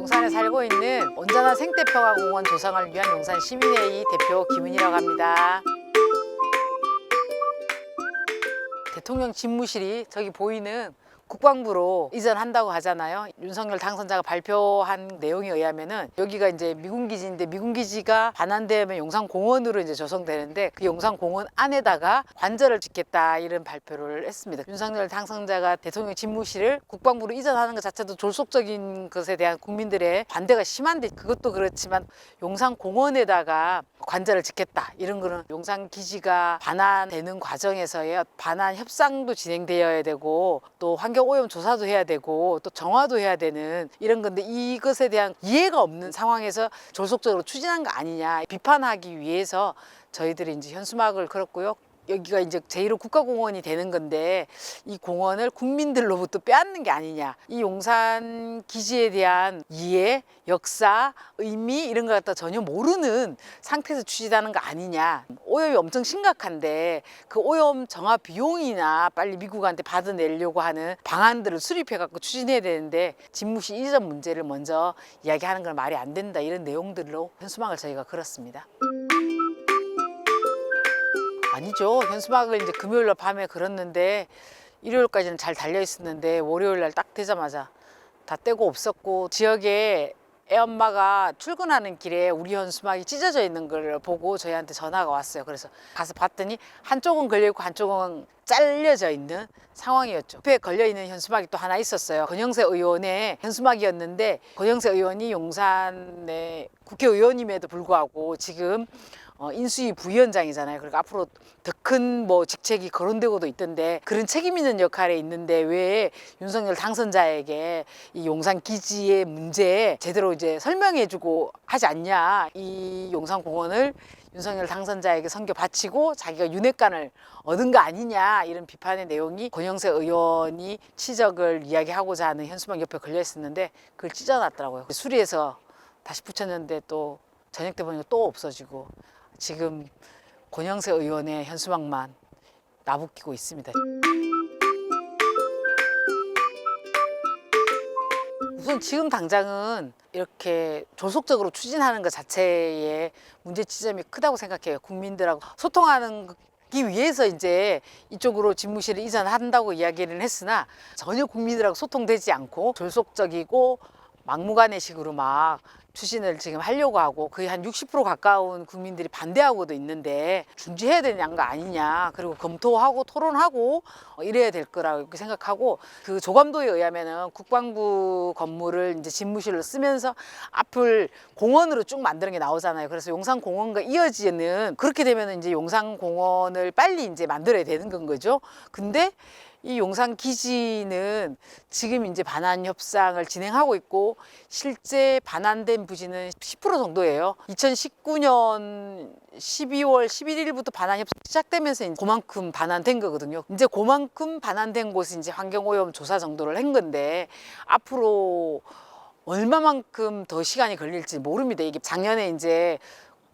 용산에 살고 있는 온전한 생태평화공원 조성을 위한 용산 시민회의 대표 김은희라고 합니다. 대통령 집무실이 저기 보이는 국방부로 이전한다고 하잖아요. 윤석열 당선자가 발표한 내용에 의하면은 여기가 이제 미군기지인데 미군기지가 반환되면 용산공원으로 이제 조성되는데 그 용산공원 안에다가 관절을 짓겠다 이런 발표를 했습니다. 윤석열 당선자가 대통령 집무실을 국방부로 이전하는 것 자체도 졸속적인 것에 대한 국민들의 반대가 심한데 그것도 그렇지만 용산공원에다가 관절을 짓겠다 이런 거는 용산기지가 반환되는 과정에서의 반환 협상도 진행되어야 되고 또 환경오염 조사도 해야 되고 또 정화도 해야 되는 이런 건데 이것에 대한 이해가 없는 상황에서 졸속적으로 추진한 거 아니냐 비판하기 위해서 저희들이 이제 현수막을 걸었고요. 여기가 이제 제1호 국가공원이 되는 건데 이 공원을 국민들로부터 빼앗는 게 아니냐. 이 용산 기지에 대한 이해, 역사, 의미 이런 걸 갖다 전혀 모르는 상태에서 추진하는 거 아니냐. 오염이 엄청 심각한데 그 오염 정화 비용이나 빨리 미국한테 받아내려고 하는 방안들을 수립해 갖고 추진해야 되는데 집무실 이전 문제를 먼저 이야기하는 건 말이 안 된다. 이런 내용들로 현수막을 저희가 걸었습니다. 아니죠. 현수막을 이제 금요일날 밤에 걸었는데 일요일까지는 잘 달려 있었는데 월요일날 딱 되자마자 다 떼고 없었고 지역에 애엄마가 출근하는 길에 우리 현수막이 찢어져 있는 걸 보고 저희한테 전화가 왔어요. 그래서 가서 봤더니 한쪽은 걸려있고 한쪽은 잘려져 있는 상황이었죠. 옆에 걸려있는 현수막이 또 하나 있었어요. 권영세 의원의 현수막이었는데 권영세 의원이 용산의 국회의원임에도 불구하고 지금 인수위 부위원장이잖아요. 그러니까 앞으로 더 큰 뭐 직책이 거론되고도 있던데 그런 책임 있는 역할에 있는데 왜 윤석열 당선자에게 이 용산 기지의 문제에 제대로 이제 설명해주고 하지 않냐. 이 용산공원을 윤석열 당선자에게 선교 바치고 자기가 윤회관을 얻은 거 아니냐 이런 비판의 내용이 권영세 의원이 치적을 이야기하고자 하는 현수막 옆에 걸려 있었는데 그걸 찢어놨더라고요. 수리해서 다시 붙였는데 또 저녁 때 보니까 또 없어지고 지금 권영세 의원의 현수막만 나부끼고 있습니다. 우선 지금 당장은 이렇게 졸속적으로 추진하는 것 자체의 문제 지점이 크다고 생각해요. 국민들하고 소통하는 기 위해서 이제 이쪽으로 집무실을 이전한다고 이야기를 했으나 전혀 국민들하고 소통되지 않고 졸속적이고 막무가내식으로 막 추진을 지금 하려고 하고 거의 한 60% 가까운 국민들이 반대하고도 있는데 중지해야 되는 거 아니냐. 그리고 검토하고 토론하고 이래야 될 거라고 이렇게 생각하고 그 조감도에 의하면은 국방부 건물을 이제 집무실로 쓰면서 앞을 공원으로 쭉 만드는 게 나오잖아요. 그래서 용산공원과 이어지는 그렇게 되면 이제 용산공원을 빨리 이제 만들어야 되는 건 거죠. 근데 이 용산 기지는 지금 이제 반환 협상을 진행하고 있고 실제 반환된 부지는 10% 정도예요. 2019년 12월 11일부터 반환 협상 시작되면서 이제 그만큼 반환된 거거든요. 이제 그만큼 반환된 곳이 이제 환경오염 조사 정도를 한 건데 앞으로 얼마만큼 더 시간이 걸릴지 모릅니다. 이게 작년에 이제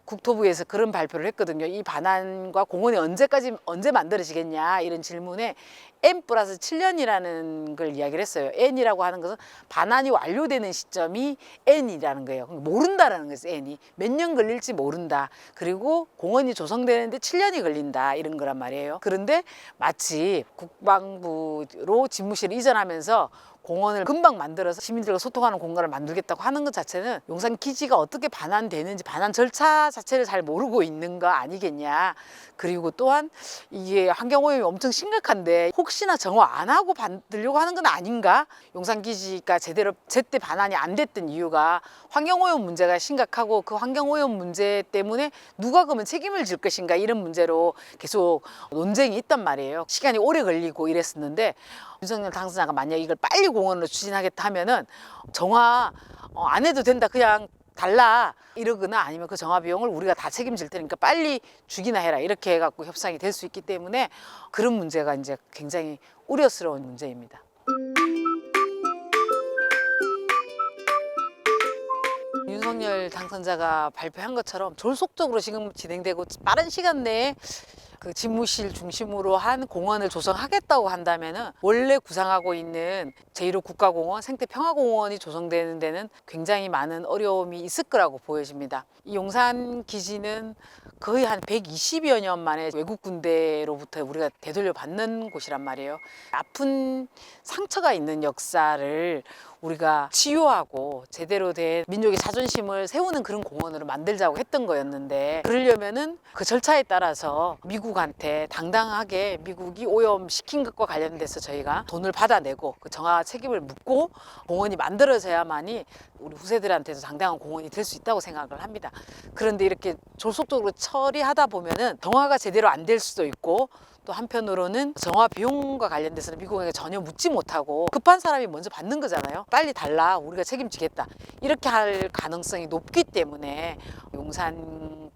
국토부에서 그런 발표를 했거든요. 이 반환과 공원이 언제 만들어지겠냐 이런 질문에 N+7년이라는 걸 이야기를 했어요. N이라고 하는 것은 반환이 완료되는 시점이 N이라는 거예요. 모른다라는 거죠. N이 몇 년 걸릴지 모른다. 그리고 공원이 조성되는데 7년이 걸린다 이런 거란 말이에요. 그런데 마치 국방부로 집무실을 이전하면서 공원을 금방 만들어서 시민들과 소통하는 공간을 만들겠다고 하는 것 자체는 용산 기지가 어떻게 반환되는지 반환 절차 자체를 잘 모르고 있는 거 아니겠냐. 그리고 또한 이게 환경오염이 엄청 심각한데 혹시나 정화 안 하고 만들려고 하는 건 아닌가. 용산 기지가 제때 반환이 안 됐던 이유가 환경오염 문제가 심각하고 그 환경오염 문제 때문에 누가 그러면 책임을 질 것인가 이런 문제로 계속 논쟁이 있단 말이에요. 시간이 오래 걸리고 이랬었는데 윤석열 당선자가 만약 이걸 빨리 공원으로 추진하겠다 하면은 정화 안 해도 된다 그냥 달라 이러거나 아니면 그 정화 비용을 우리가 다 책임질 테니까 빨리 주기나 해라 이렇게 해갖고 협상이 될 수 있기 때문에 그런 문제가 이제 굉장히 우려스러운 문제입니다. 윤석열 당선자가 발표한 것처럼 졸속적으로 지금 진행되고 빠른 시간 내에 그 그 집무실 중심으로 한 공원을 조성하겠다고 한다면은 원래 구상하고 있는 제1호 국가공원, 생태평화공원이 조성되는 데는 굉장히 많은 어려움이 있을 거라고 보여집니다. 이 용산 기지는 거의 한 120여 년 만에 외국 군대로부터 우리가 되돌려 받는 곳이란 말이에요. 아픈 상처가 있는 역사를 우리가 치유하고 제대로 된 민족의 자존심을 세우는 그런 공원으로 만들자고 했던 거였는데, 그러려면은 그 절차에 따라서 미국한테 당당하게 미국이 오염시킨 것과 관련돼서 저희가 돈을 받아내고 그 정화 책임을 묻고 공원이 만들어져야만이 우리 후세들한테도 당당한 공원이 될 수 있다고 생각을 합니다. 그런데 이렇게 졸속적으로 처리하다 보면은 정화가 제대로 안 될 수도 있고, 또 한편으로는 정화 비용과 관련돼서는 미국에게 전혀 묻지 못하고 급한 사람이 먼저 받는 거잖아요. 빨리 달라, 우리가 책임지겠다, 이렇게 할 가능성이 높기 때문에 용산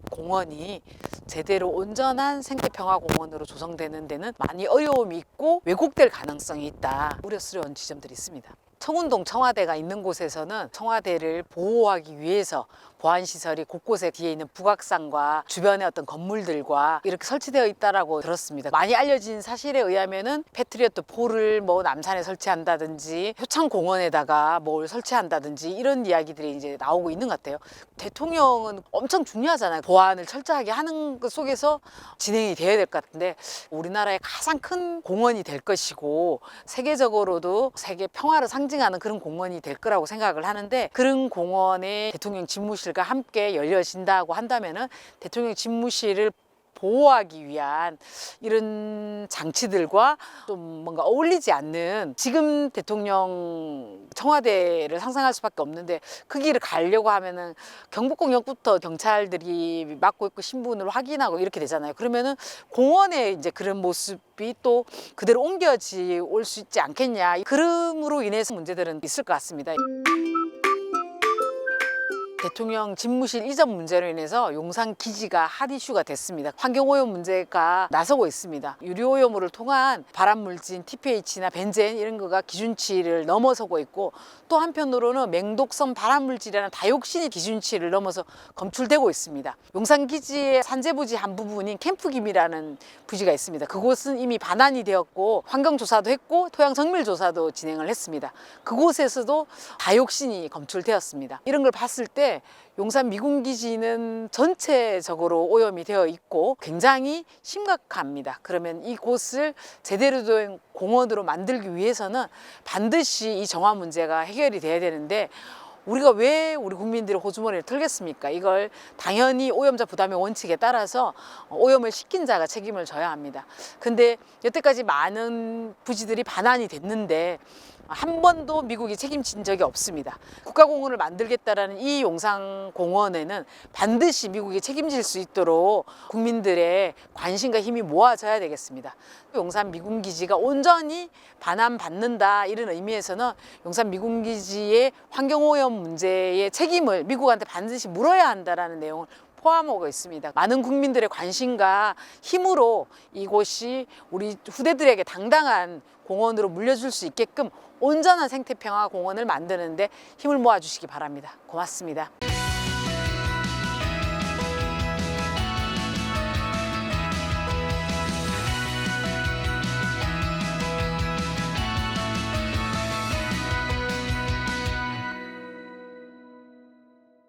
공원이 제대로 온전한 생태평화공원으로 조성되는 데는 많이 어려움이 있고 왜곡될 가능성이 있다, 우려스러운 지점들이 있습니다. 청운동 청와대가 있는 곳에서는 청와대를 보호하기 위해서 보안시설이 곳곳에 뒤에 있는 북악산과 주변의 어떤 건물들과 이렇게 설치되어 있다라고 들었습니다. 많이 알려진 사실에 의하면은 패트리어트 4를 뭐 남산에 설치한다든지 효창공원에다가 뭘 설치한다든지 이런 이야기들이 이제 나오고 있는 것 같아요. 대통령은 엄청 중요하잖아요. 보안을 철저하게 하는 것 속에서 진행이 되어야 될 것 같은데, 우리나라의 가장 큰 공원이 될 것이고 세계적으로도 세계 평화를 상징하는 그런 공원이 될 거라고 생각을 하는데, 그런 공원에 대통령 집무실과 함께 열려진다고 한다면은 대통령 집무실을 보호하기 위한 이런 장치들과 좀 뭔가 어울리지 않는, 지금 대통령 청와대를 상상할 수밖에 없는데 그 길을 가려고 하면은 경복궁역부터 경찰들이 막고 있고 신분을 확인하고 이렇게 되잖아요. 그러면은 공원에 이제 그런 모습이 또 그대로 옮겨지 올 수 있지 않겠냐, 그럼으로 인해서 문제들은 있을 것 같습니다. 대통령 집무실 이전 문제로 인해서 용산 기지가 핫 이슈가 됐습니다. 환경오염 문제가 나서고 있습니다. 유류오염물을 통한 발암물질 TPH나 벤젠 이런 거가 기준치를 넘어서고 있고, 또 한편으로는 맹독성 발암물질이라는 다이옥신이 기준치를 넘어서 검출되고 있습니다. 용산 기지의 산재부지 한 부분인 캠프김이라는 부지가 있습니다. 그곳은 이미 반환이 되었고 환경조사도 했고 토양정밀조사도 진행을 했습니다. 그곳에서도 다이옥신이 검출되었습니다. 이런 걸 봤을 때 용산 미군기지는 전체적으로 오염이 되어 있고 굉장히 심각합니다. 그러면 이곳을 제대로 된 공원으로 만들기 위해서는 반드시 이 정화 문제가 해결이 돼야 되는데, 우리가 왜 우리 국민들의 호주머니를 털겠습니까? 이걸 당연히 오염자 부담의 원칙에 따라서 오염을 시킨 자가 책임을 져야 합니다. 근데 여태까지 많은 부지들이 반환이 됐는데 한 번도 미국이 책임진 적이 없습니다. 국가공원을 만들겠다라는 이 용산공원에는 반드시 미국이 책임질 수 있도록 국민들의 관심과 힘이 모아져야 되겠습니다. 용산 미군기지가 온전히 반환받는다, 이런 의미에서는 용산 미군기지의 환경오염 문제의 책임을 미국한테 반드시 물어야 한다는 내용을 포함하고 있습니다. 많은 국민들의 관심과 힘으로 이곳이 우리 후대들에게 당당한 공원으로 물려줄 수 있게끔 온전한 생태평화 공원을 만드는데 힘을 모아주시기 바랍니다. 고맙습니다.